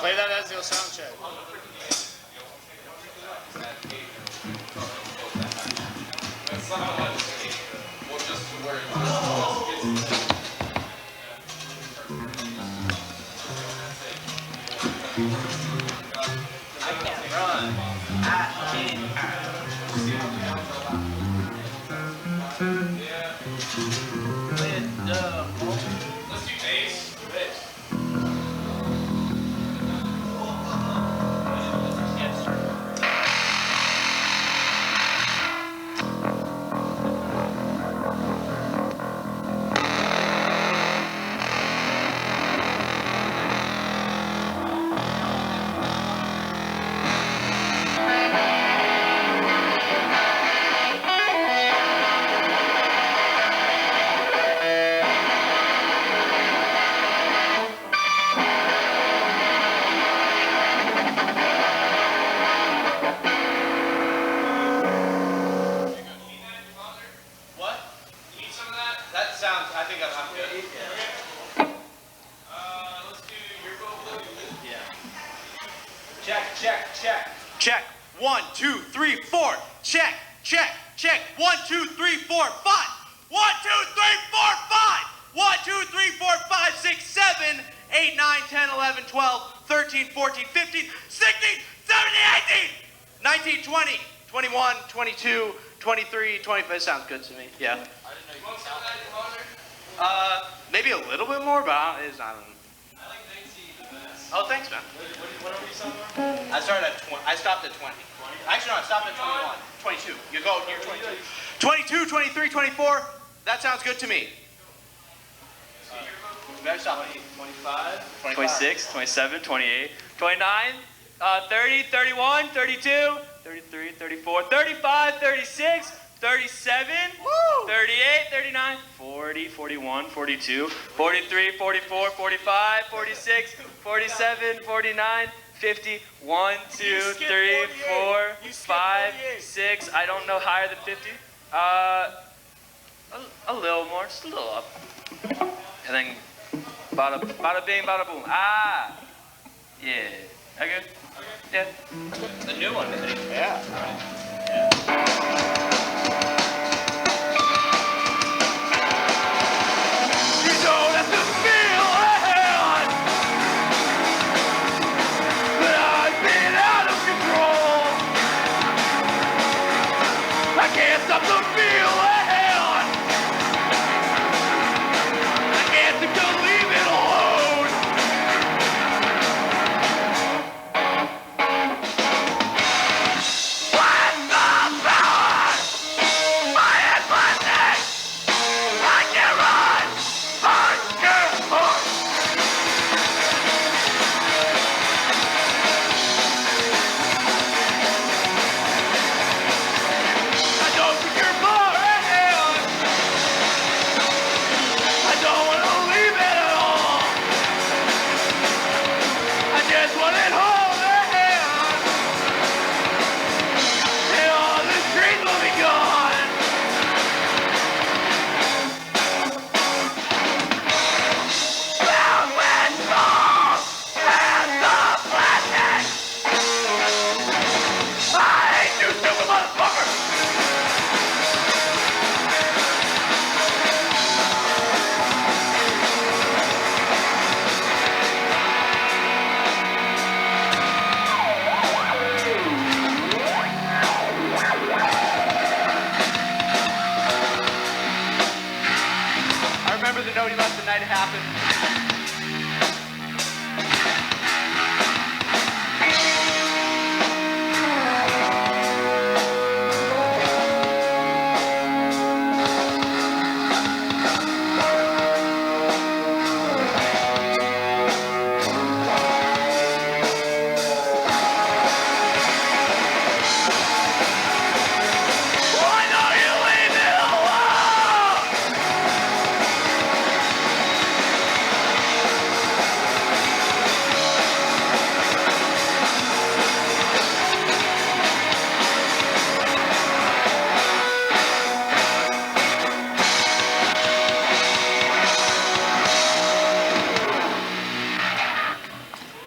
Play that as your sound check. I can't run. I can't. Let's do bass. I think I'm good. Let's do your vocal. Yeah. Check. Check. 1, 2, 3, 4. Check. 1, 2, 3, 4, 5. 1, 2, 3, 4, 5. 1, 2, 3, 4, 5, 6, 7, 8, 9, 10, 11, 12, 13, 14, 15, 16, 17, 18, 19, 20, 21, 22, 23, 25. Sounds good to me. Yeah. I didn't know you could count that. Maybe a little bit more, but I don't know. I like 19 the best. Oh, thanks, man. What are we song? I started at 20. I stopped at 20. Actually, no, I stopped at 21. 22. You're 22. 22, 23, 24. That sounds good to me. Better stop. 25. 26, 27, 28, 29, 30, 31, 32, 33, 34, 35, 36, 37, Woo! 38, 39, 40, 41, 42, 43, 44, 45, 46, 47, 49, 50, 1, 2, 3, 4, 5, 6. I don't know higher than 50. A little more, just a little up. And then bada bing, bada boom. Ah! Yeah. That good? Yeah. The new one, I think. Yeah.